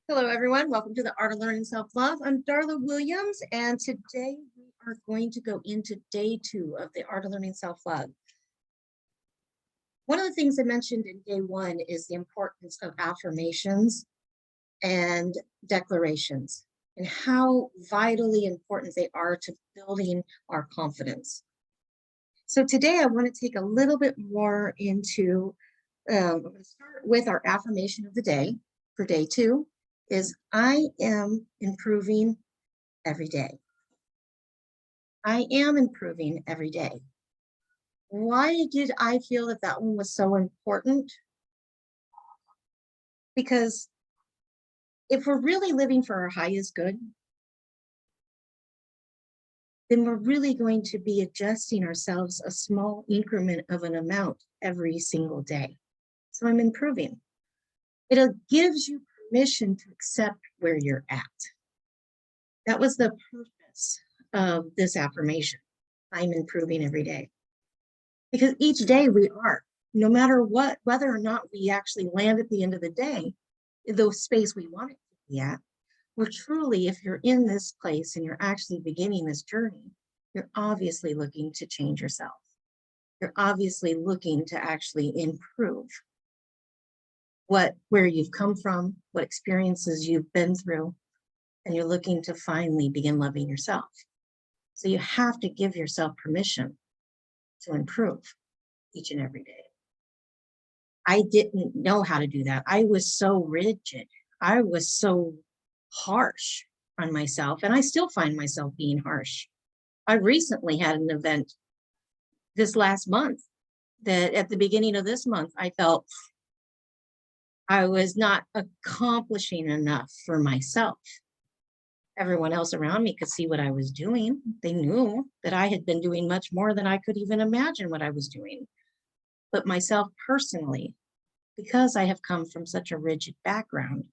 Hello, everyone. Welcome to the Art of Learning Self-Love. I'm Darla Williams, and today we are going to go into day 2 of the Art of Learning Self-Love. One of the things I mentioned in day 1 is the importance of affirmations and declarations and how vitally important they are to building our confidence. So today I want to take a little bit more into, I'm going to start with our affirmation of the day for day 2. Is I am improving every day. I am improving every day. Why did I feel that that one was so important? Because if we're really living for our highest good, then we're really going to be adjusting ourselves a small increment of an amount every single day. So I'm improving. It gives you permission to accept where you're at. That was the purpose of this affirmation. I'm improving every day. Because each day we are, no matter what, whether or not we actually land at the end of the day, in the space we want it to be at, we're truly, if you're in this place and you're actually beginning this journey, you're obviously looking to change yourself. You're obviously looking to actually improve where you've come from, what experiences you've been through, and you're looking to finally begin loving yourself. So you have to give yourself permission to improve each and every day. I didn't know how to do that. I was so rigid. I was so harsh on myself, and I still find myself being harsh. I recently had an event this last month that at the beginning of this month, I felt I was not accomplishing enough for myself. Everyone else around me could see what I was doing. They knew that I had been doing much more than I could even imagine what I was doing. But myself personally, because I have come from such a rigid background,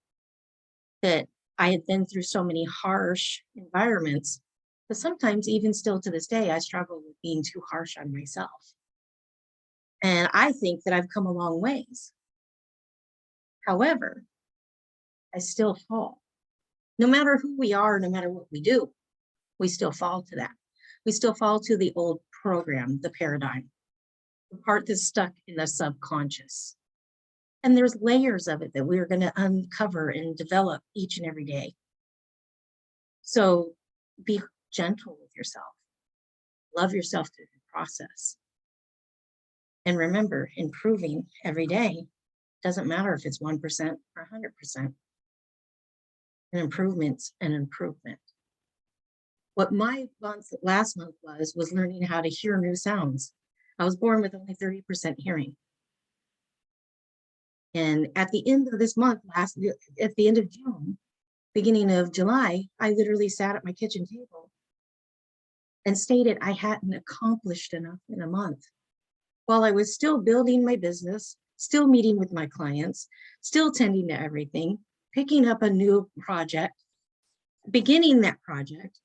that I had been through so many harsh environments, but sometimes even still to this day, I struggle with being too harsh on myself. And I think that I've come a long ways. However, I still fall. No matter who we are, no matter what we do, we still fall to that. We still fall to the old program, the paradigm, the part that's stuck in the subconscious. And there's layers of it that we're going to uncover and develop each and every day. So be gentle with yourself. Love yourself through the process. And remember, improving every day doesn't matter if it's 1% or 100%. An improvement's an improvement. What my last month was learning how to hear new sounds. I was born with only 30% hearing. And at the end of this month, at the end of June, beginning of July, I literally sat at my kitchen table and stated I hadn't accomplished enough in a month. While I was still building my business, still meeting with my clients, still tending to everything, picking up a new project, beginning that project,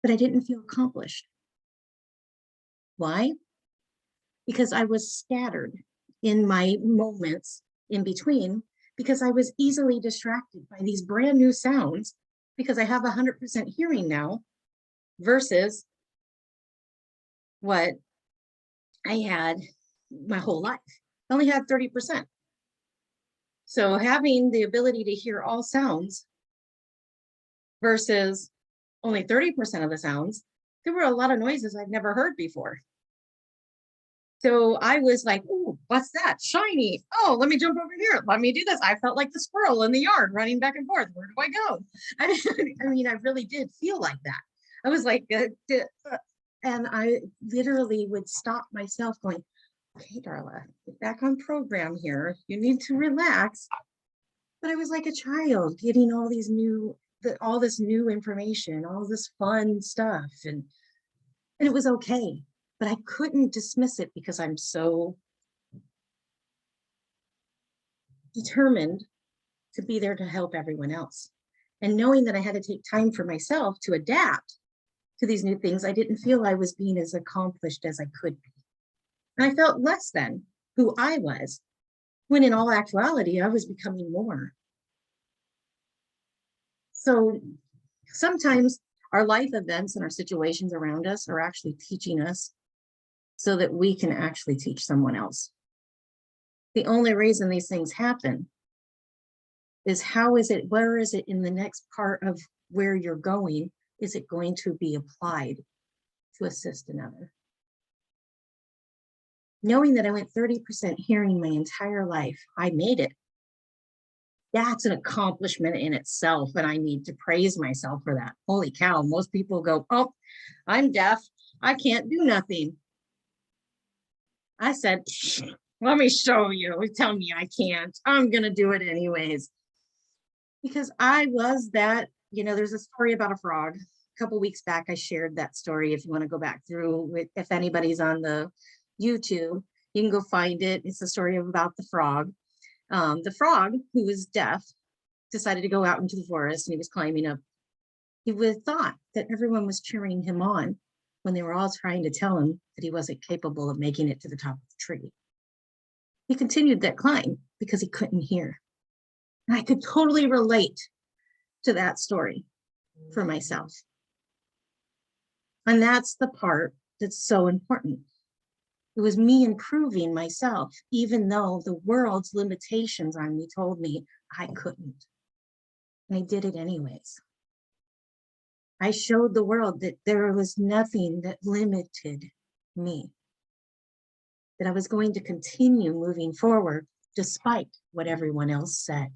but I didn't feel accomplished. Why? Because I was scattered in my moments in between, because I was easily distracted by these brand new sounds, because I have 100% hearing now versus what I had my whole life. I only had 30%. So having the ability to hear all sounds versus only 30% of the sounds, there were a lot of noises I've never heard before. So I was like, oh, what's that? Shiny. Oh, let me jump over here. Let me do this. I felt like the squirrel in the yard running back and forth. Where do I go? I mean, I really did feel like that. I was like, and I literally would stop myself going, okay, Darla, get back on program here. You need to relax. But I was like a child getting all these all this new information, all this fun stuff. And it was okay. But I couldn't dismiss it because I'm so determined to be there to help everyone else. And knowing that I had to take time for myself to adapt to these new things, I didn't feel I was being as accomplished as I could be. And I felt less than who I was when in all actuality, I was becoming more. So sometimes our life events and our situations around us are actually teaching us so that we can actually teach someone else. The only reason these things happen is where is it in the next part of where you're going? Is it going to be applied to assist another? Knowing that I went 30% hearing my entire life, I made it. That's an accomplishment in itself, and I need to praise myself for that. Holy cow, most people go, oh, I'm deaf, I can't do nothing. I said, let me show you. Tell me I can't. I'm going to do it anyways. Because I was that, there's a story about a frog. A couple weeks back, I shared that story. If you want to go back through, if anybody's on the YouTube, you can go find it. It's a story about the frog. The frog, who was deaf, decided to go out into the forest, and he was climbing up. He would have thought that everyone was cheering him on when they were all trying to tell him that he wasn't capable of making it to the top of the tree. He continued that climb because he couldn't hear. And I could totally relate to that story for myself. And that's the part that's so important. It was me improving myself, even though the world's limitations on me told me I couldn't. And I did it anyways. I showed the world that there was nothing that limited me, that I was going to continue moving forward despite what everyone else said.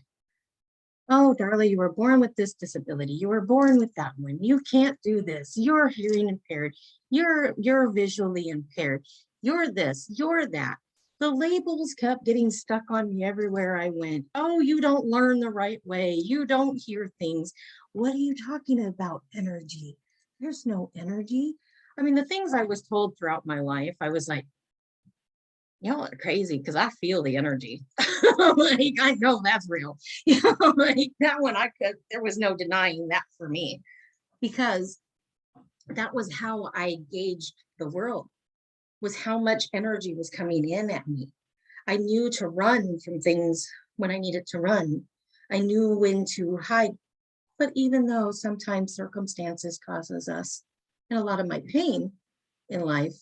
Oh, Darla, you were born with this disability. You were born with that one. You can't do this. You're hearing impaired. You're visually impaired. You're this, you're that. The labels kept getting stuck on me everywhere I went. Oh, you don't learn the right way. You don't hear things. What are you talking about? Energy. There's no energy. I mean, the things I was told throughout my life, I was like, y'all are crazy because I feel the energy. Like, I know that's real. Like that one, there was no denying that for me, because that was how I gauged the world, was how much energy was coming in at me. I knew to run from things when I needed to run. I knew when to hide. But even though sometimes circumstances causes us, and a lot of my pain in life,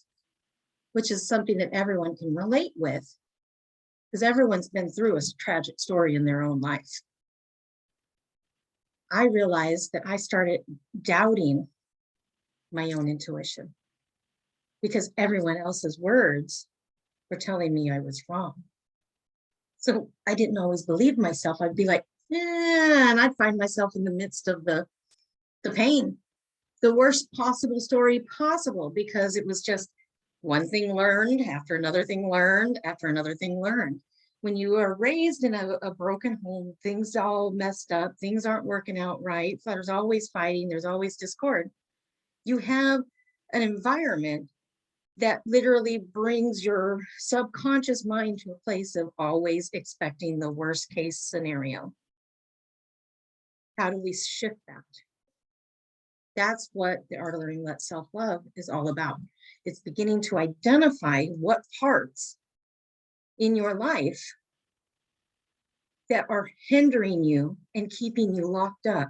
which is something that everyone can relate with, because everyone's been through a tragic story in their own life. I realized that I started doubting my own intuition because everyone else's words were telling me I was wrong. So I didn't always believe myself. I'd be like, and I'd find myself in the midst of the pain, the worst possible story possible, because it was just one thing learned after another thing learned after another thing learned. When you are raised in a broken home, things all messed up, things aren't working out right, there's always fighting, there's always discord. You have an environment that literally brings your subconscious mind to a place of always expecting the worst case scenario. How do we shift that? That's what the Art of Learning Let Self-Love is all about. It's beginning to identify what parts in your life that are hindering you and keeping you locked up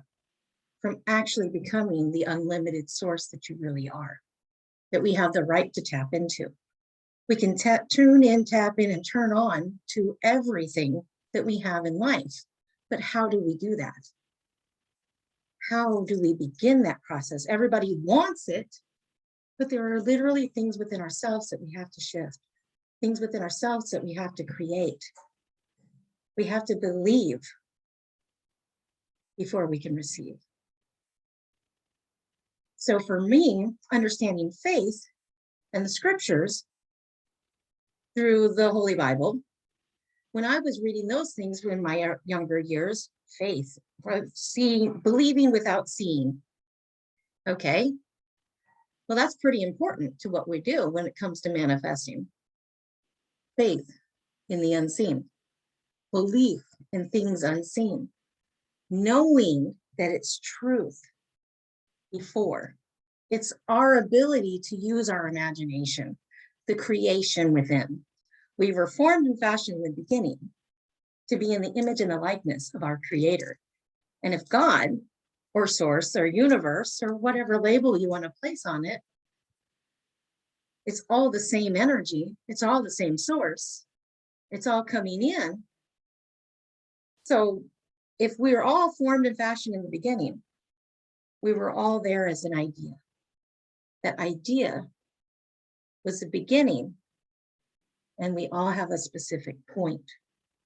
from actually becoming the unlimited source that you really are, that we have the right to tap into. We can tune in, tap in, and turn on to everything that we have in life. But how do we do that? How do we begin that process? Everybody wants it, but there are literally things within ourselves that we have to shift, things within ourselves that we have to create. We have to believe before we can receive. So for me, understanding faith and the scriptures through the Holy Bible, when I was reading those things in my younger years, faith, or believing without seeing. Okay, well, that's pretty important to what we do when it comes to manifesting. Faith in the unseen, belief in things unseen, knowing that it's truth before. It's our ability to use our imagination, the creation within. We were formed and fashioned in the beginning, to be in the image and the likeness of our Creator. And if God or source or universe or whatever label you want to place on it, it's all the same energy. It's all the same source. It's all coming in. So if we were all formed and fashioned in the beginning, we were all there as an idea. That idea was the beginning, and we all have a specific point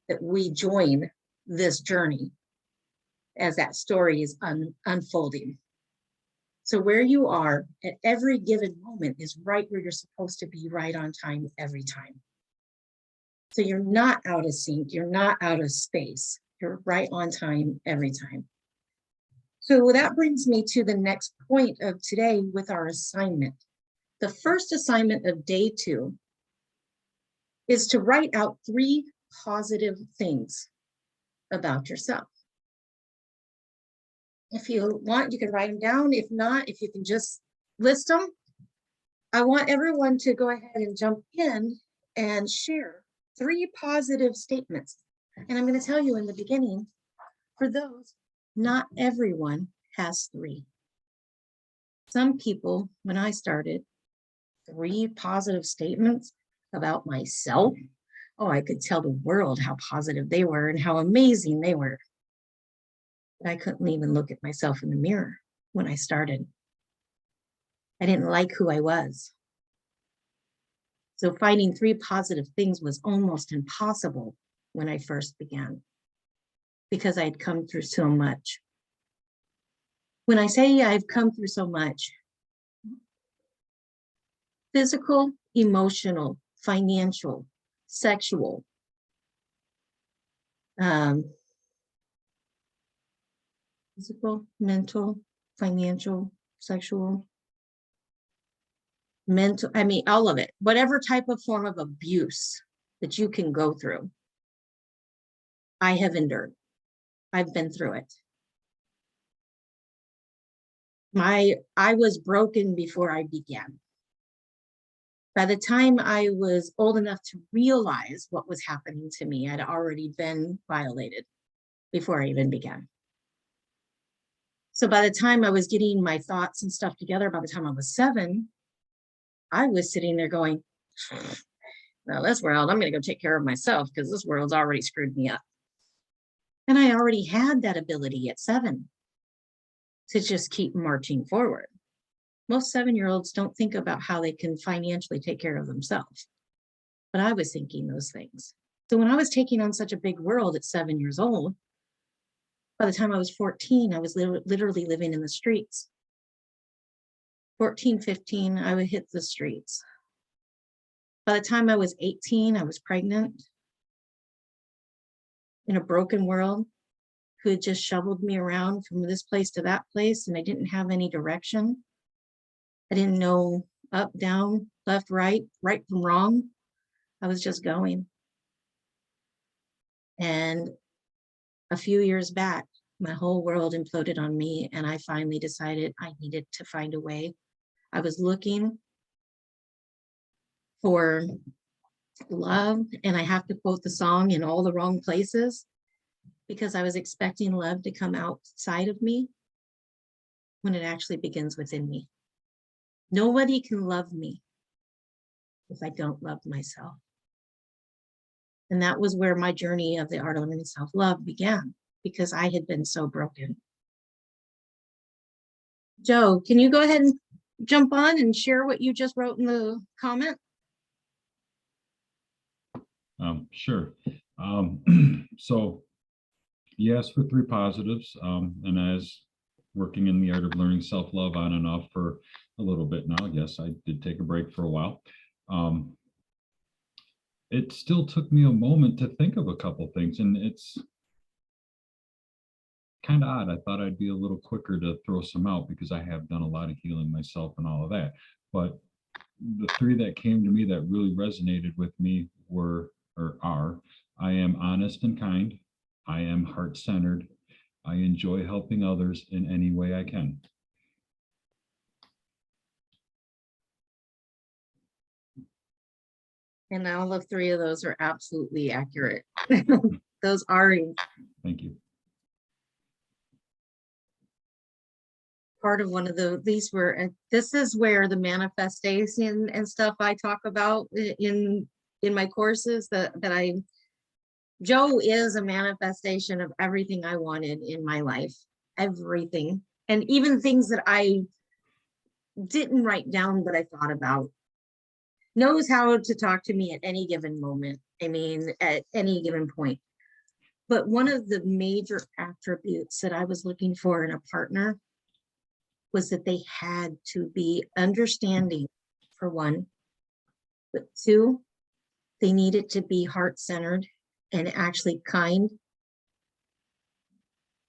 that we join this journey as that story is unfolding. So where you are at every given moment is right where you're supposed to be, right on time every time. So you're not out of sync, you're not out of space, you're right on time every time. So that brings me to the next point of today with our assignment. The first assignment of day 2 is to write out 3 positive things about yourself. If you want, you can write them down. If not, if you can just list them, I want everyone to go ahead and jump in and share 3 positive statements. And I'm going to tell you in the beginning, for those, not everyone has 3. Some people, when I started, 3 positive statements about myself. Oh, I could tell the world how positive they were and how amazing they were. But I couldn't even look at myself in the mirror when I started. I didn't like who I was. So finding 3 positive things was almost impossible when I first began, because I'd come through so much. When I say I've come through so much, physical, emotional, financial, sexual, physical, mental, financial, sexual, mental, I mean, all of it, whatever type of form of abuse that you can go through, I have endured. I've been through it. I was broken before I began. By the time I was old enough to realize what was happening to me, I'd already been violated before I even began. So by the time I was getting my thoughts and stuff together, by the time I was 7, I was sitting there going, well, this world, I'm going to go take care of myself because this world's already screwed me up. And I already had that ability at 7 to just keep marching forward. Most 7-year-olds don't think about how they can financially take care of themselves. But I was thinking those things. So when I was taking on such a big world at 7 years old, by the time I was 14, I was literally living in the streets. 14, 15, I would hit the streets. By the time I was 18, I was pregnant in a broken world who had just shoveled me around from this place to that place, and I didn't have any direction. I didn't know up, down, left, right from wrong. I was just going. And a few years back, my whole world imploded on me, and I finally decided I needed to find a way. I was looking for love, and I have to quote the song, in all the wrong places, because I was expecting love to come outside of me when it actually begins within me. Nobody can love me if I don't love myself. And that was where my journey of the art of living in self-love began, because I had been so broken. Joe, can you go ahead and jump on and share what you just wrote in the comment? Sure. So you asked for 3 positives, and as working in the art of learning self-love on and off for a little bit now, yes, I did take a break for a while. It still took me a moment to think of a couple things, and it's kind of odd. I thought I'd be a little quicker to throw some out because I have done a lot of healing myself and all of that. But the 3 that came to me that really resonated with me were, or are, I am honest and kind, I am heart-centered, I enjoy helping others in any way I can. And all of 3 of those are absolutely accurate. those are Thank you. part of one of these were, and this is where the manifestation and stuff I talk about in my courses Joe is a manifestation of everything I wanted in my life, everything. And even things that I didn't write down, but I thought about. Knows how to talk to me at any given moment. I mean, at any given point. But one of the major attributes that I was looking for in a partner was that they had to be understanding, for one, but two, they needed to be heart-centered and actually kind,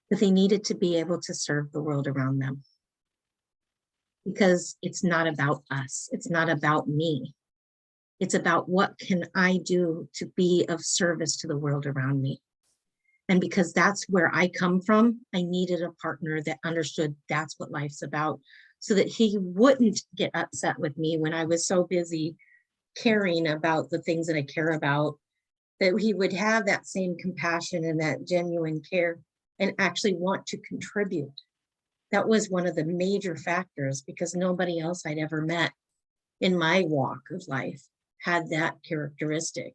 but they needed to be able to serve the world around them. Because it's not about us. It's not about me. It's about what can I do to be of service to the world around me. And because that's where I come from, I needed a partner that understood that's what life's about, so that he wouldn't get upset with me when I was so busy caring about the things that I care about, that he would have that same compassion and that genuine care and actually want to contribute. That was one of the major factors, because nobody else I'd ever met in my walk of life had that characteristic.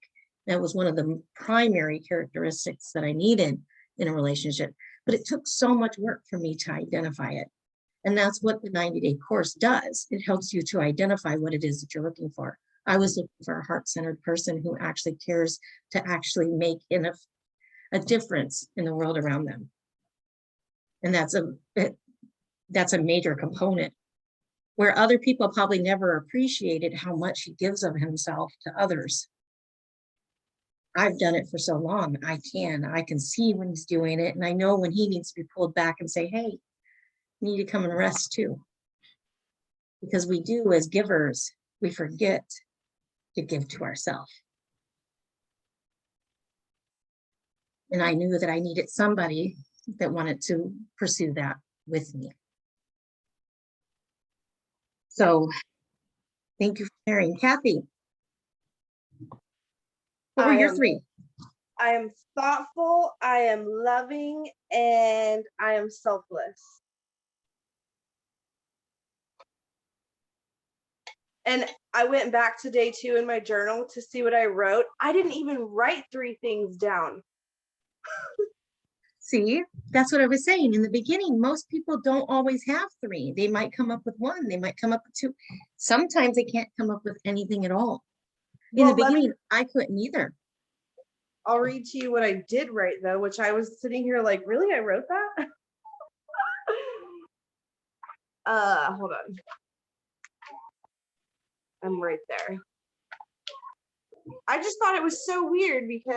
That was one of the primary characteristics that I needed in a relationship. But it took so much work for me to identify it. And that's what the 90-day course does. It helps you to identify what it is that you're looking for. I was looking for a heart-centered person who actually cares to actually make a difference in the world around them. And that's a major component, where other people probably never appreciated how much he gives of himself to others. I've done it for so long. I can see when he's doing it. And I know when he needs to be pulled back and say, hey, you need to come and rest too. Because we do, as givers, we forget to give to ourselves. And I knew that I needed somebody that wanted to pursue that with me. So thank you for sharing. Kathy, what were your three? I am thoughtful, I am loving, and I am selfless. And I went back to day 2 in my journal to see what I wrote. I didn't even write 3 things down. See, that's what I was saying in the beginning. Most people don't always have 3. They might come up with 1. They might come up with 2. Sometimes they can't come up with anything at all. In the beginning, I couldn't either. I'll read to you what I did write, though, which I was sitting here like, really? I wrote that? Hold on. I'm right there. I just thought it was so weird, because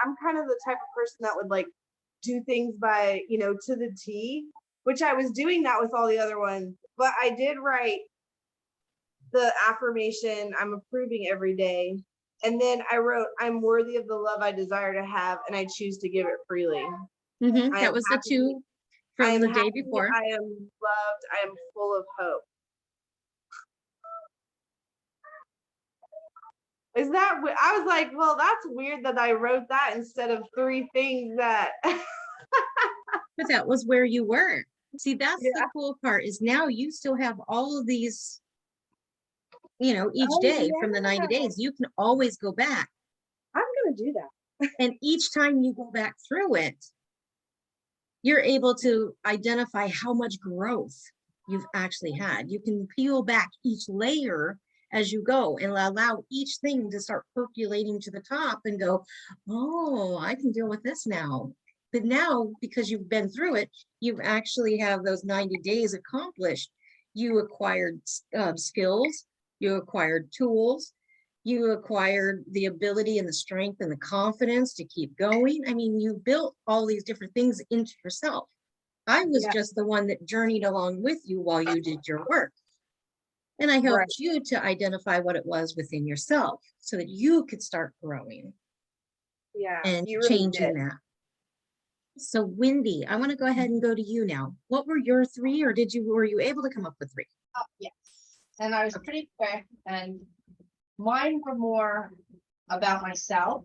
I'm kind of the type of person that would like do things by, to the T, which I was doing that with all the other ones. But I did write the affirmation, I'm approving every day. And then I wrote, I'm worthy of the love I desire to have, and I choose to give it freely. That was the 2 from the day before. I am loved. I am full of hope. Is that, I was like, well, that's weird that I wrote that instead of 3 things that. But that was where you were. See, that's the cool part, is now you still have all of these, each day from the 90 days, you can always go back. I'm going to do that. And each time you go back through it, you're able to identify how much growth you've actually had. You can peel back each layer as you go and allow each thing to start percolating to the top and go, oh, I can deal with this now. But now, because you've been through it, you actually have those 90 days accomplished. You acquired skills, you acquired tools, you acquired the ability and the strength and the confidence to keep going. I mean, you built all these different things into yourself. I was just the one that journeyed along with you while you did your work. And I helped you to identify what it was within yourself so that you could start growing and changing that. So Wendy, I want to go ahead and go to you now. What were your 3, or were you able to come up with 3? Yes, and I was pretty quick, and mine were more about myself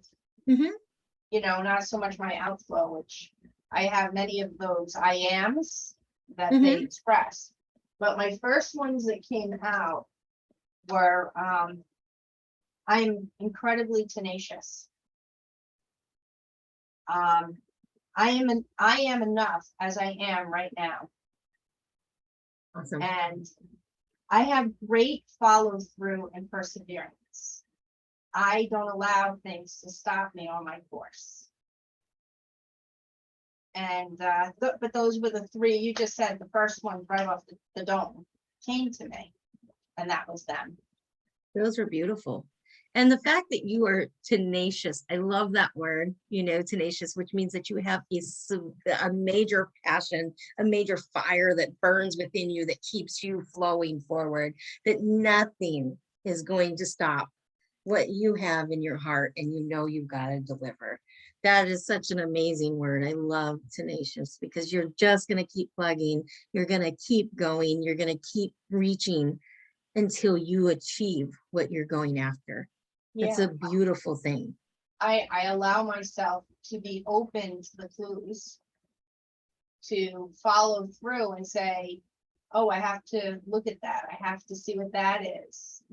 you know, not so much my outflow, which I have many of those I ams that they express. But my first ones that came out were, I'm incredibly tenacious. I am enough as I am right now. Awesome. And I have great follow through and perseverance. I don't allow things to stop me on my course. And but those were the three you just said. The first one right off the dome came to me, and that was them. Those are beautiful. And the fact that you are tenacious, I love that word, you know, tenacious, which means that you have a major passion, a major fire that burns within you that keeps you flowing forward, that nothing is going to stop what you have in your heart, and you know you've got to deliver. That is such an amazing word. I love tenacious, because you're just going to keep plugging. You're going to keep going. You're going to keep reaching until you achieve what you're going after. It's a beautiful thing. I allow myself to be open to the clues, to follow through and say, oh, I have to look at that. I have to see what that is.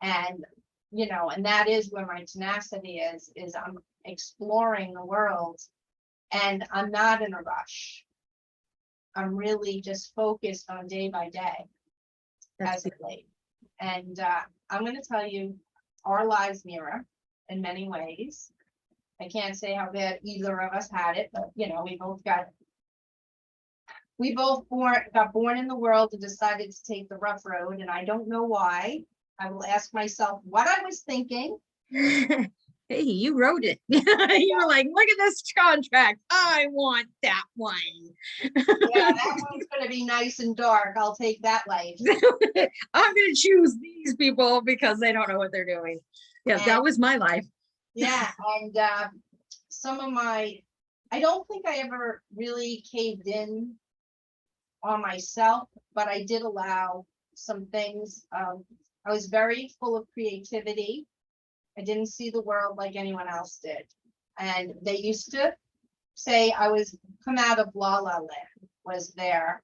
And, you know, and that is where my tenacity is I'm exploring the world, and I'm not in a rush. I'm really just focused on day by day as of late. And I'm going to tell you, our lives mirror in many ways. I can't say how bad either of us had it, but you know, we both got born in the world and decided to take the rough road, and I don't know why. I will ask myself what I was thinking. Hey, you wrote it. You were like, look at this contract. I want that one. Yeah, that one's going to be nice and dark. I'll take that life. I'm going to choose these people because they don't know what they're doing. Yeah, that was my life. Yeah, and I don't think I ever really caved in on myself, but I did allow some things. I was very full of creativity. I didn't see the world like anyone else did. And they used to say I was come out of La La Land, was there.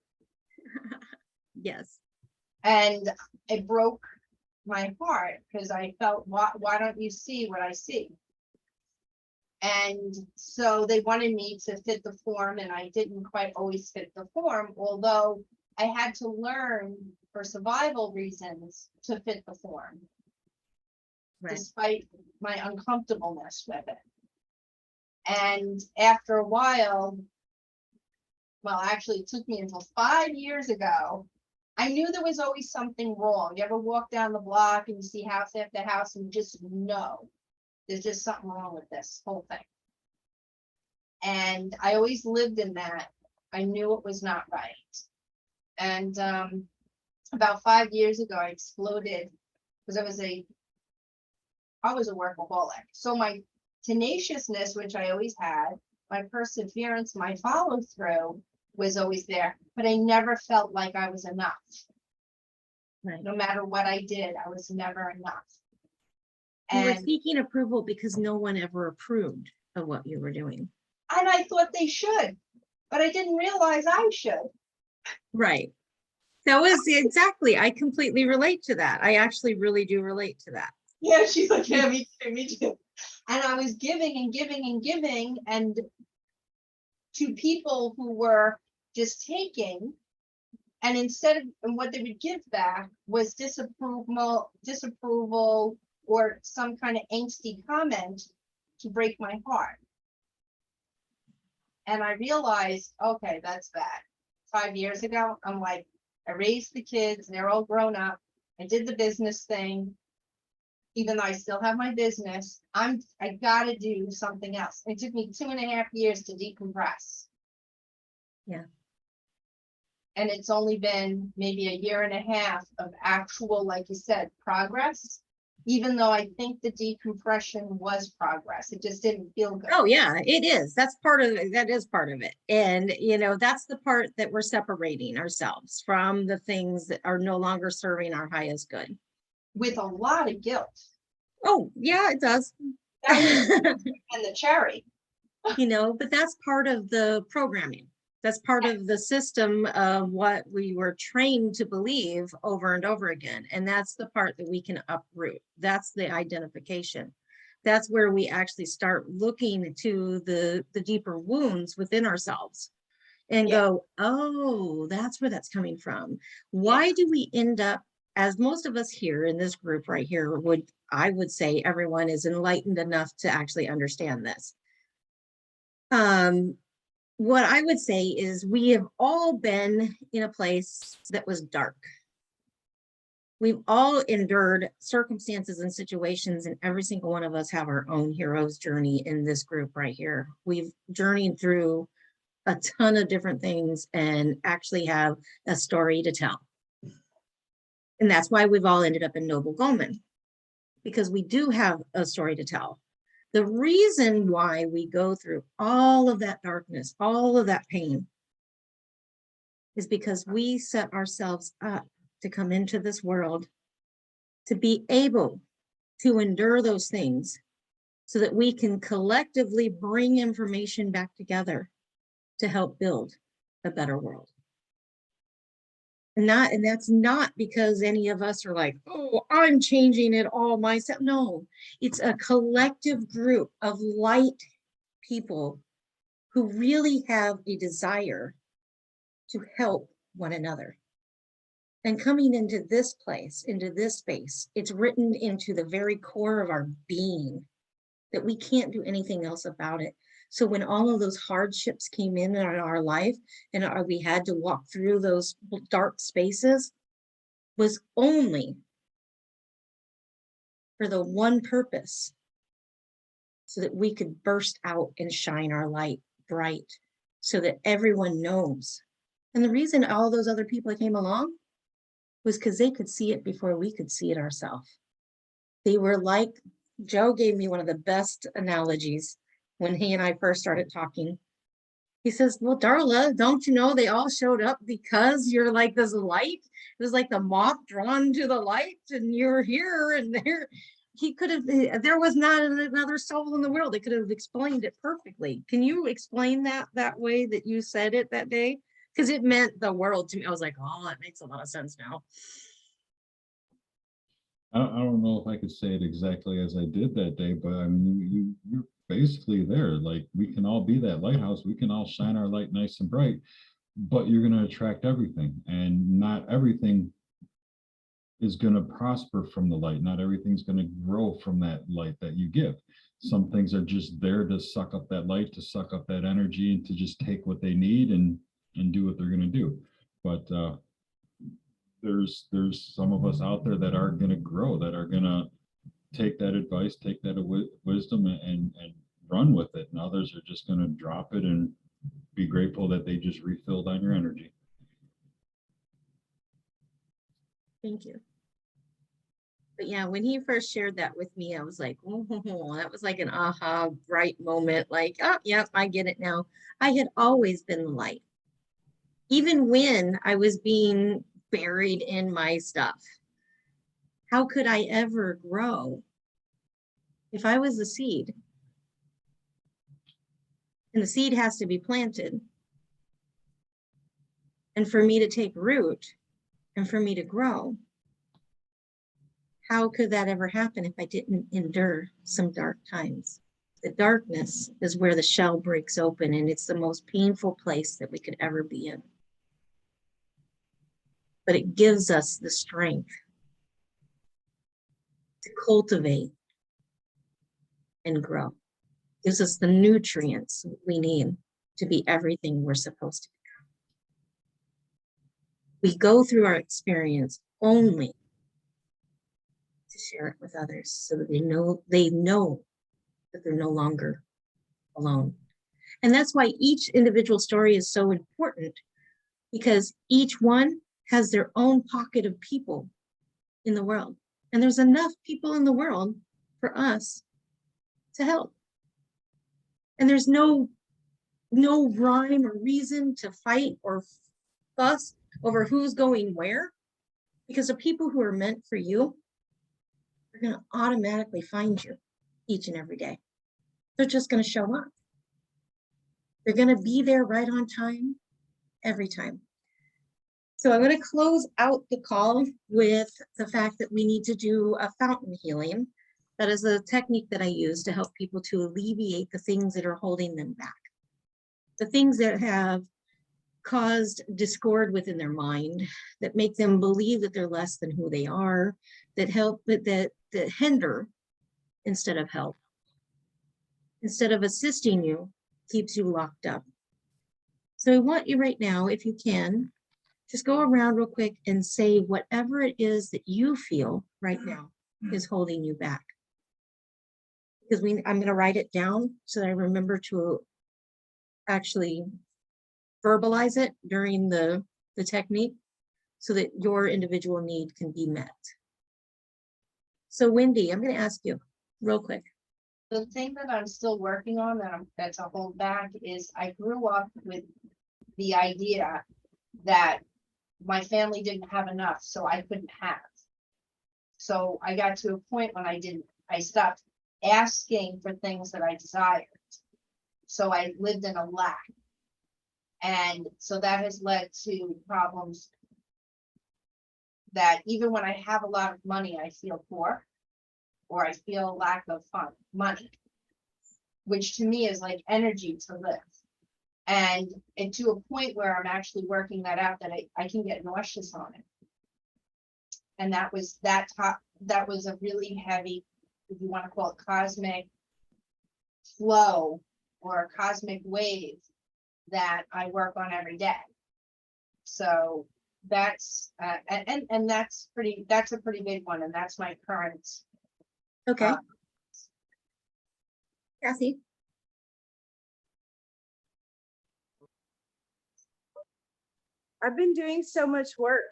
Yes. And it broke my heart, because I felt, why don't you see what I see? And so they wanted me to fit the form, and I didn't quite always fit the form, although I had to learn for survival reasons to fit the form. Right. Despite my uncomfortableness with it. And after a while, well, actually it took me until 5 years ago, I knew there was always something wrong. You ever walk down the block and you see house after house and you just know there's just something wrong with this whole thing. And I always lived in that. I knew it was not right. And about 5 years ago, I exploded because I was a workaholic. So my tenaciousness, which I always had, my perseverance, my follow through was always there, but I never felt like I was enough. Right. No matter what I did, I was never enough. You were seeking approval because no one ever approved of what you were doing. And I thought they should, but I didn't realize I should. Right. That was exactly, I completely relate to that. I actually really do relate to that. Yeah, she's like, yeah, me too, me too. And I was giving and giving and giving, and to people who were just taking, and instead of, and what they would give back was disapproval or some kind of angsty comment to break my heart. And I realized, okay, that's bad. 5 years ago, I'm like, I raised the kids, they're all grown up. I did the business thing. Even though I still have my business, I gotta do something else. It took me 2.5 years to decompress. Yeah. And it's only been maybe 1.5 years of actual, like you said, progress. Even though I think the decompression was progress, it just didn't feel good. Oh yeah, it is. That's part of it. That is part of it. And you know, that's the part that we're separating ourselves from the things that are no longer serving our highest good. With a lot of guilt. Oh yeah, it does. That was and the cherry. But that's part of the programming. That's part of the system of what we were trained to believe over and over again. And that's the part that we can uproot. That's the identification. That's where we actually start looking to the deeper wounds within ourselves and Yeah. go, oh, that's where that's coming from. Why do we end up, as most of us here in this group right here I would say everyone is enlightened enough to actually understand this. What I would say is we have all been in a place that was dark. We've all endured circumstances and situations, and every single one of us have our own hero's journey in this group right here. We've journeyed through a ton of different things and actually have a story to tell. And that's why we've all ended up in Noble Goldman, because we do have a story to tell. The reason why we go through all of that darkness, all of that pain, is because we set ourselves up to come into this world to be able to endure those things so that we can collectively bring information back together to help build a better world. And that's not because any of us are like, oh, I'm changing it all myself. No, it's a collective group of light people who really have a desire to help one another. And coming into this place, into this space, it's written into the very core of our being that we can't do anything else about it. So when all of those hardships came in our life and we had to walk through those dark spaces, was only for the one purpose, so that we could burst out and shine our light bright so that everyone knows. And the reason all those other people came along was because they could see it before we could see it ourselves. They were like, Joe gave me one of the best analogies when he and I first started talking. He says, well, Darla, don't you know they all showed up because you're like this light? It was like the moth drawn to the light and you're here and there. He could have, there was not another soul in the world. They could have explained it perfectly. Can you explain that way that you said it that day? Because it meant the world to me. I was like, oh, that makes a lot of sense now. I don't know if I could say it exactly as I did that day, but I mean, you're basically there. Like, we can all be that lighthouse. We can all shine our light nice and bright, but you're going to attract everything, and not everything is going to prosper from the light. Not everything's going to grow from that light that you give. Some things are just there to suck up that light, to suck up that energy, and to just take what they need and do what they're going to do. But there's some of us out there that are going to grow, that are going to take that advice, take that wisdom, and run with it. And others are just going to drop it and be grateful that they just refilled on your energy. Thank you. But yeah, when he first shared that with me, I was like, oh, that was like an aha, bright moment. Like, oh, yep, I get it now. I had always been the light. Even when I was being buried in my stuff. How could I ever grow if I was the seed? And the seed has to be planted. And for me to take root and for me to grow, how could that ever happen if I didn't endure some dark times? The darkness is where the shell breaks open, and it's the most painful place that we could ever be in. But it gives us the strength to cultivate and grow. It gives us the nutrients we need to be everything we're supposed to be. We go through our experience only to share it with others so that they know that they're no longer alone. And that's why each individual story is so important, because each one has their own pocket of people in the world. And there's enough people in the world for us to help. And there's no rhyme or reason to fight or fuss over who's going where, because the people who are meant for you are going to automatically find you each and every day. They're just going to show up. They're going to be there right on time every time. So I'm going to close out the call with the fact that we need to do a fountain healing. That is a technique that I use to help people to alleviate the things that are holding them back. The things that have caused discord within their mind, that make them believe that they're less than who they are, that hinder instead of help. Instead of assisting you, keeps you locked up. So I want you right now, if you can, just go around real quick and say whatever it is that you feel right now is holding you back. Because I'm going to write it down so that I remember to actually verbalize it during the technique so that your individual need can be met. So Wendy, I'm going to ask you real quick. The thing that I'm still working on that's a holdback is I grew up with the idea that my family didn't have enough, so I couldn't have. So I got to a point when I stopped asking for things that I desired. So I lived in a lack. And so that has led to problems that even when I have a lot of money, I feel poor, or I feel lack of money, which to me is like energy to live. And to a point where I'm actually working that out, that I can get nauseous on it. And that was a really heavy, if you want to call it cosmic flow or a cosmic wave that I work on every day. So that's that's a pretty big one, and that's my current. Okay. Kathy. I've been doing so much work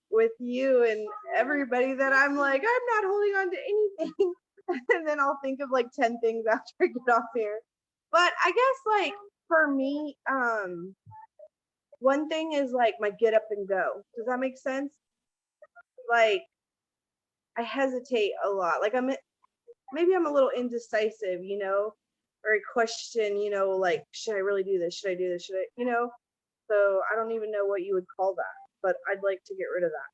with you and everybody that I'm like, I'm not holding on to anything. And then I'll think of like 10 things after I get off here. But I guess like for me, one thing is like my get up and go. Does that make sense? Like I hesitate a lot. Like maybe I'm a little indecisive, you know, or I question, you know, like, should I really do this? Should I do this? Should I, you know? So I don't even know what you would call that, but I'd like to get rid of that.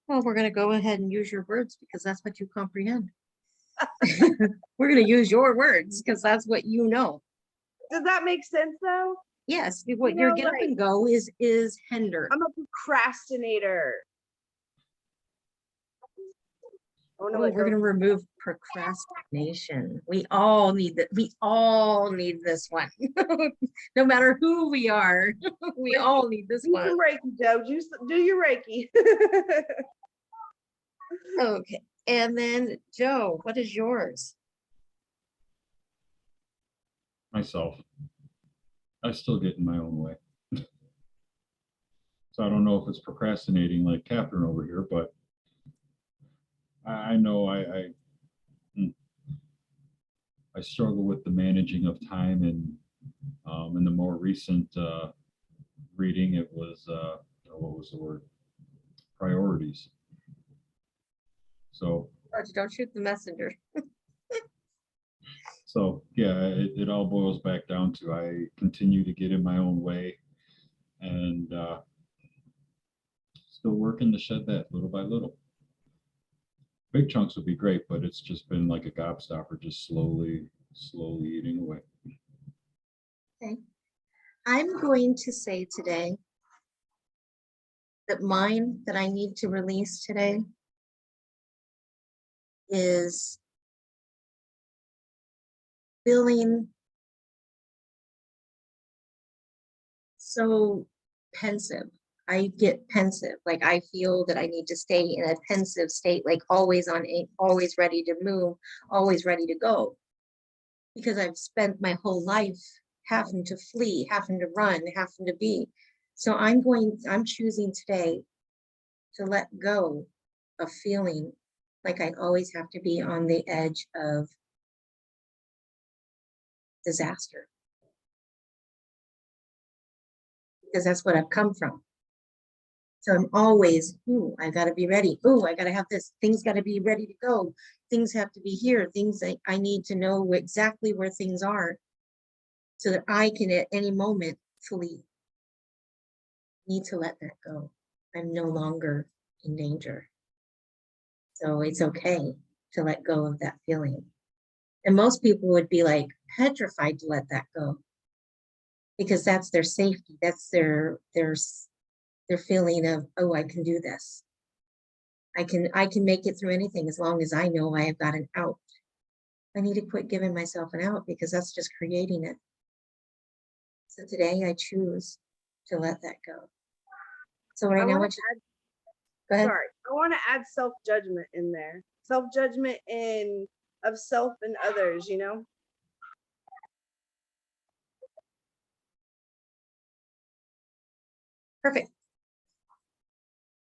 Well, we're going to go ahead and use your words because that's what you comprehend. We're going to use your words because that's what you know. Does that make sense though? Yes, what your get up and go is hinder. I'm a procrastinator. Oh, we're going to remove procrastination. We all need that. We all need this one. No matter who we are, we all need this one. Do some Reiki, Joe. Do your Reiki. Okay. And then Joe, what is yours? Myself. I still get in my own way. So I don't know if it's procrastinating like Catherine over here, but I know I struggle with the managing of time, and in the more recent reading, it was what was the word? Priorities. So Don't shoot the messenger. So yeah, it all boils back down to I continue to get in my own way, and still working to shed that little by little. Big chunks would be great, but it's just been like a gobstopper, just slowly eating away. Okay. I'm going to say today that mine that I need to release today is feeling so pensive. I get pensive, like I feel that I need to stay in a pensive state, like always ready to move, always ready to go. Because I've spent my whole life having to flee, having to run, having to be. So I'm choosing today to let go of feeling like I always have to be on the edge of disaster. Because that's what I've come from. So I'm always, I got to be ready. I got to have this. Things got to be ready to go. Things have to be here. Things I need to know exactly where things are. so that I can at any moment fully need to let that go. I'm no longer in danger. So it's okay to let go of that feeling. And most people would be like petrified to let that go because that's their safety. That's their feeling of, oh, I can do this. I can make it through anything as long as I know I have got an out. I need to quit giving myself an out because that's just creating it. So today I choose to let that go. So what I now want you to go ahead. Sorry, I want to add self-judgment in there. Self-judgment in of self and others, you know? Perfect.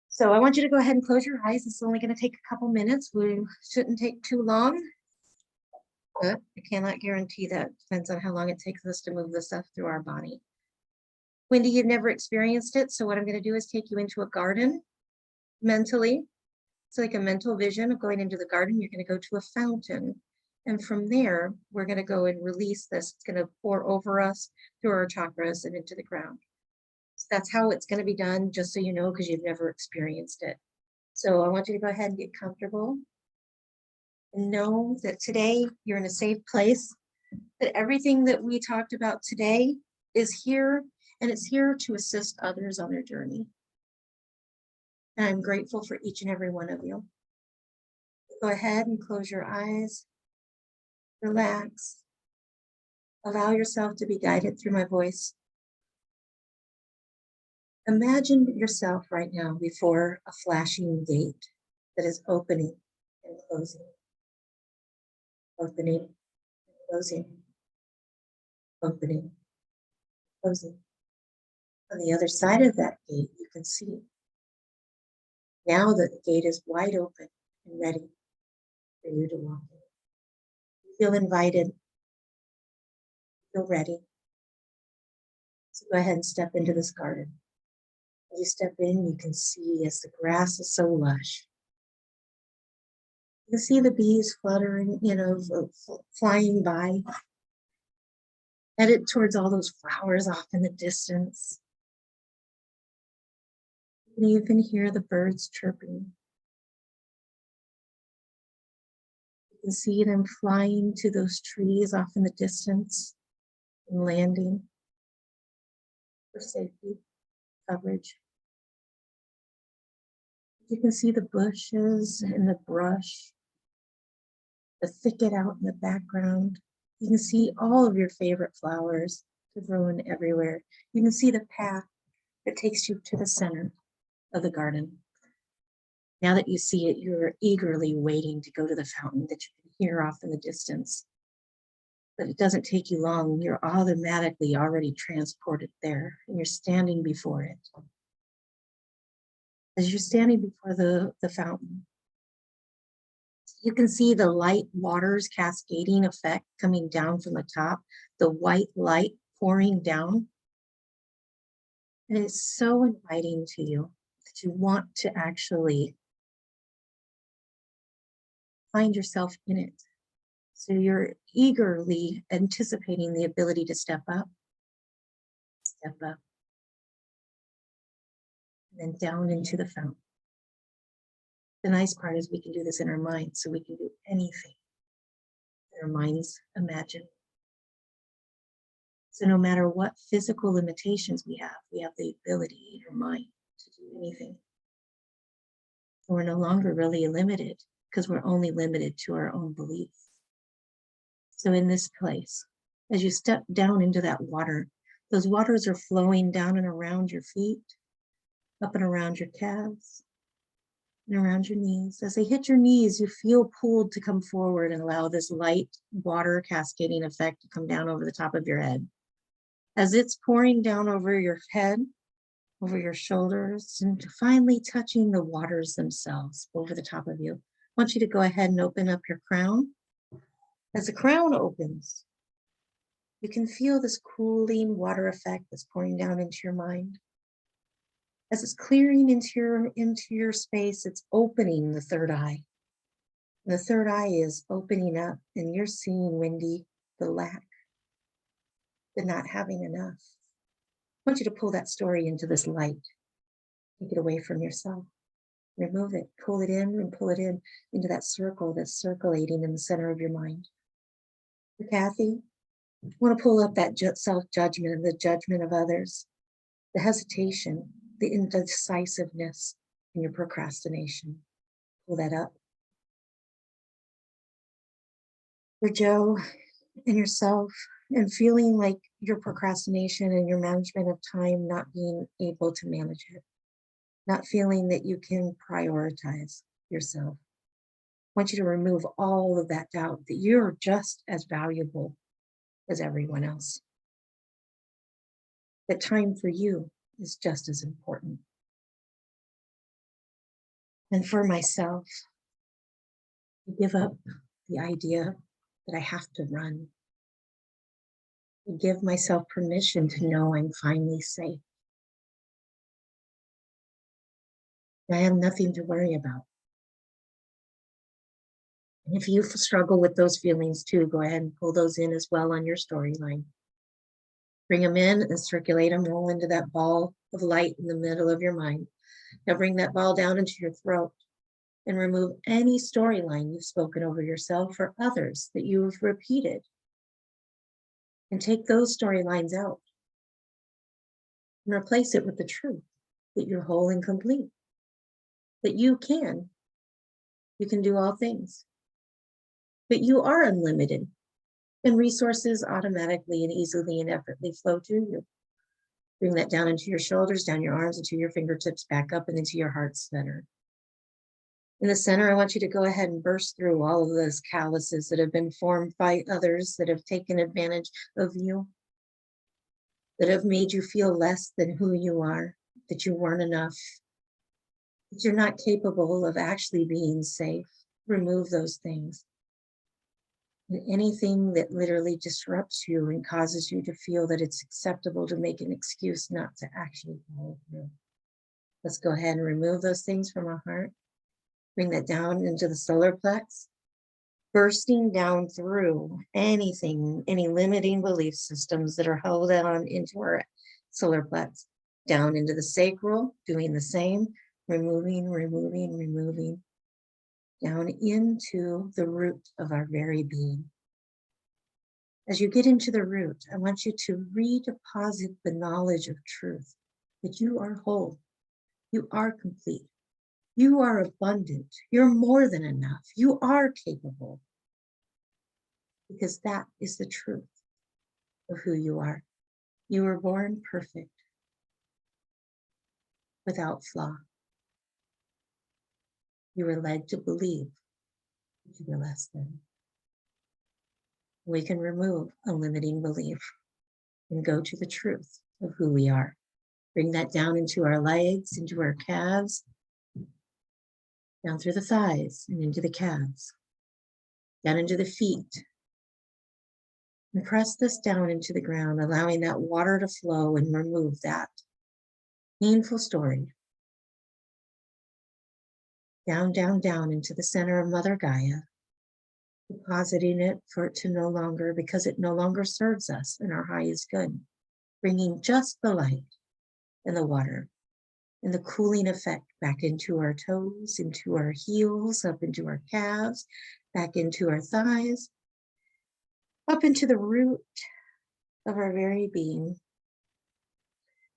So I want you to go ahead and close your eyes. It's only going to take a couple minutes. We shouldn't take too long, but I cannot guarantee that. Depends on how long it takes us to move the stuff through our body. Wendy, you've never experienced it. So what I'm going to do is take you into a garden mentally. It's like a mental vision of going into the garden. You're going to go to a fountain. And from there, we're going to go and release this. It's going to pour over us through our chakras and into the ground. So that's how it's going to be done, just so you know, because you've never experienced it. So I want you to go ahead and get comfortable and know that today you're in a safe place, that everything that we talked about today is here, and it's here to assist others on their journey. And I'm grateful for each and every one of you. Go ahead and close your eyes, relax, allow yourself to be guided through my voice. Imagine yourself right now before a flashing gate that is opening and closing, opening, and closing, opening, closing. On the other side of that gate, you can see now that the gate is wide open and ready for you to walk in. You feel invited, you feel ready. So go ahead and step into this garden. As you step in, you can see as the grass is so lush. You can see the bees fluttering, flying by, headed towards all those flowers off in the distance. You can even hear the birds chirping. You can see them flying to those trees off in the distance and landing for safety, coverage. You can see the bushes and the brush, the thicket out in the background. You can see all of your favorite flowers growing everywhere. You can see the path that takes you to the center of the garden. Now that you see it, you're eagerly waiting to go to the fountain that you can hear off in the distance. But it doesn't take you long. You're automatically already transported there, and you're standing before it. As you're standing before the fountain, you can see the light waters cascading effect coming down from the top, the white light pouring down. And it's so inviting to you that you want to actually find yourself in it. So you're eagerly anticipating the ability to step up, and then down into the fountain. The nice part is we can do this in our minds, so we can do anything that our minds imagine. So no matter what physical limitations we have the ability in our mind to do anything. We're no longer really limited because we're only limited to our own beliefs. So in this place, as you step down into that water, those waters are flowing down and around your feet, up and around your calves, and around your knees. As they hit your knees, you feel pulled to come forward and allow this light water cascading effect to come down over the top of your head. As it's pouring down over your head, over your shoulders, and finally touching the waters themselves over the top of you. I want you to go ahead and open up your crown. As the crown opens, you can feel this cooling water effect that's pouring down into your mind. As it's clearing into your space, it's opening the third eye. And the third eye is opening up, and you're seeing, Wendy, the lack. the not having enough. I want you to pull that story into this light. Take it away from yourself. Remove it, pull it in and pull it in into that circle that's circulating in the center of your mind. For Kathy, I want to pull up that self-judgment, the judgment of others, the hesitation, the indecisiveness in your procrastination. Pull that up. For Joe and yourself, and feeling like your procrastination and your management of time not being able to manage it, not feeling that you can prioritize yourself. I want you to remove all of that doubt that you're just as valuable as everyone else. That time for you is just as important. And for myself, I give up the idea that I have to run. I give myself permission to know I'm finally safe. I have nothing to worry about. And if you struggle with those feelings too, go ahead and pull those in as well on your storyline. Bring them in and circulate them, roll into that ball of light in the middle of your mind. Now bring that ball down into your throat and remove any storyline you've spoken over yourself or others that you've repeated. And take those storylines out and replace it with the truth that you're whole and complete, that you can do all things, that you are unlimited, and resources automatically and easily and effortlessly flow to you. Bring that down into your shoulders, down your arms, into your fingertips, back up and into your heart center. In the center, I want you to go ahead and burst through all of those calluses that have been formed by others that have taken advantage of you, that have made you feel less than who you are, that you weren't enough, that you're not capable of actually being safe. Remove those things. And anything that literally disrupts you and causes you to feel that it's acceptable to make an excuse not to actually follow through. Let's go ahead and remove those things from our heart. Bring that down into the solar plex, bursting down through anything, any limiting belief systems that are held on into our solar plex, down into the sacral, doing the same, removing, down into the root of our very being. As you get into the root, I want you to redeposit the knowledge of truth, that you are whole, you are complete, you are abundant, you're more than enough, you are capable, because that is the truth of who you are. You were born perfect, without flaw. You were led to believe that you were less than. We can remove a limiting belief and go to the truth of who we are. Bring that down into our legs, into our calves, down through the thighs and into the calves, down into the feet. And press this down into the ground, allowing that water to flow and remove that painful story. Down, down, down into the center of Mother Gaia, depositing it for it to no longer, because it no longer serves us in our highest good, bringing just the light and the water and the cooling effect back into our toes, into our heels, up into our calves, back into our thighs, up into the root of our very being.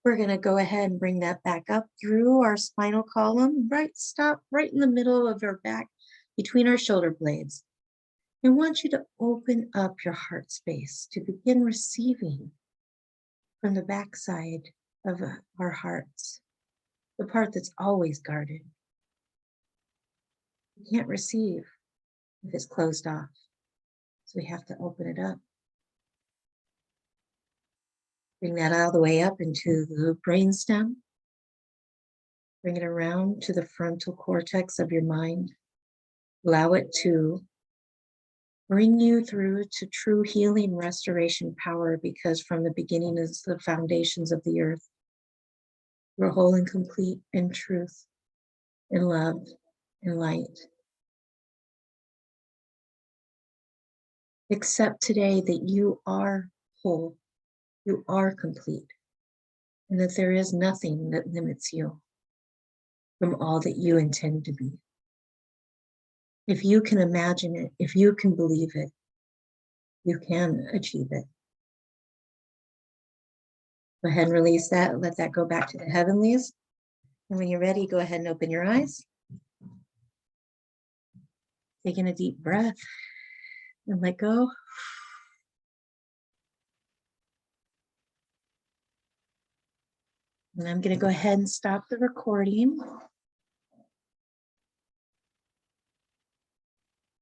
We're going to go ahead and bring that back up through our spinal column, stop right in the middle of our back, between our shoulder blades. I want you to open up your heart space to begin receiving from the backside of our hearts, the part that's always guarded. You can't receive if it's closed off, so we have to open it up. Bring that all the way up into the brainstem. Bring it around to the frontal cortex of your mind. Allow it to bring you through to true healing, restoration power, because from the beginning is the foundations of the earth. We're whole and complete in truth, in love, in light. Accept today that you are whole, You are complete, and that there is nothing that limits you from all that you intend to be. If you can imagine it, if you can believe it, you can achieve it. Go ahead and release that. Let that go back to the heavenlies. And when you're ready, go ahead and open your eyes. Take in a deep breath and let go. And I'm going to go ahead and stop the recording.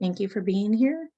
Thank you for being here.